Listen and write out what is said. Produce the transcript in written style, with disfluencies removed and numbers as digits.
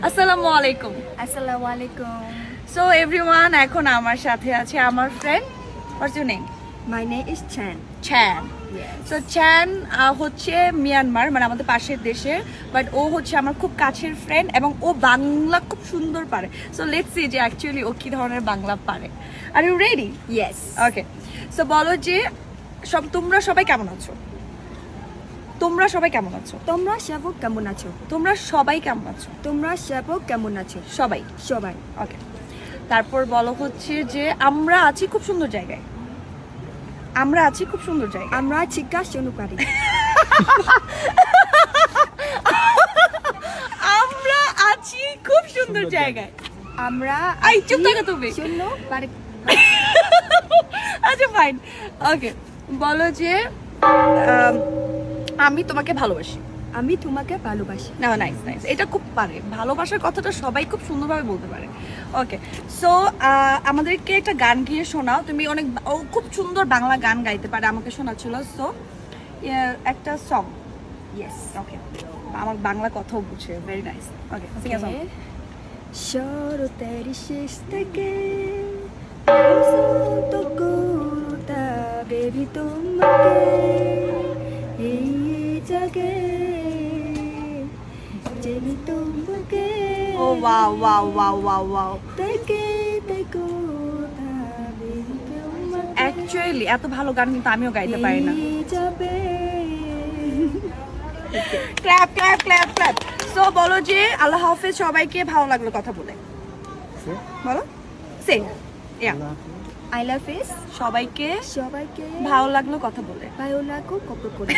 আসসালামু আলাইকুম। আসসালামু আলাইকুম। সো এভরিওয়ান, এখন আমার সাথে আছে আমার friend. What's your name? My name is Chan. Chan. Yes. So Chan হচ্ছে মিয়ানমার, মানে আমাদের পাশের দেশে, বাট ও হচ্ছে আমার খুব কাছের ফ্রেন্ড এবং ও বাংলা খুব সুন্দর পারে। সো লেটস সি যে অ্যাকচুয়ালি ও কি ধরনের বাংলা পারে। Are you ready? Yes. Okay, so বলো যে তোমরা সবাই কেমন আছো? তোমরা সবাই কেমন আছো? তোমরা সবাই কেমন আছো? তোমরা সবাই কেমন আছো? তোমরা সবাই কেমন আছো? সবাই। সবাই। ওকে, তারপর বলো হচ্ছে যে আমরা আছি খুব সুন্দর জায়গায়। আমরা আছি খুব সুন্দর জায়গায়। আমরা চিকা শুনু পারি। আমরা আছি খুব সুন্দর জায়গায়। আমরা এই, চুপ থাকো তুমি। শুনু পারি। আচ্ছা ফাইন। ওকে, বলো যে আমি তোমাকে ভালোবাসি। আমি তোমাকে ভালোবাসি। না, নাইস নাইস, এটা খুব পারে। ভালোবাসার কথাটা সবাই খুব সুন্দরভাবে বলতে পারে। ওকে, সো আমাদেরকে একটা গান গিয়ে শোনাও। তুমি ও খুব সুন্দর বাংলা গান গাইতে পারে, আমাকে শোনাচ্ছিল। সো একটা সং। Yes. ওকে, আমার বাংলা কথাও বুঝে। Very nice. Okay, Singh a song. শরতের শেষ থেকে বসন্ত কোনটা বেবি তোমাকে এই জাগে যেবি তোমাকে ও wow wow wow wow wow. থেকে দেখো বেবি তোমাকে অ্যাকচুয়ালি এত ভালো গান কিন্তু আমিও গাইতে পারি না। এই যাবে। Clap clap clap clap. So বলো যে আল্লাহ হাফেজ সবাইকে, ভালো লাগলো কথা বলে। বলো সে ইয়া, আই লাভ ইস সবাইকে সবাইকে ভালো লাগলো কথা বলে। ভালো লাগো কত করে।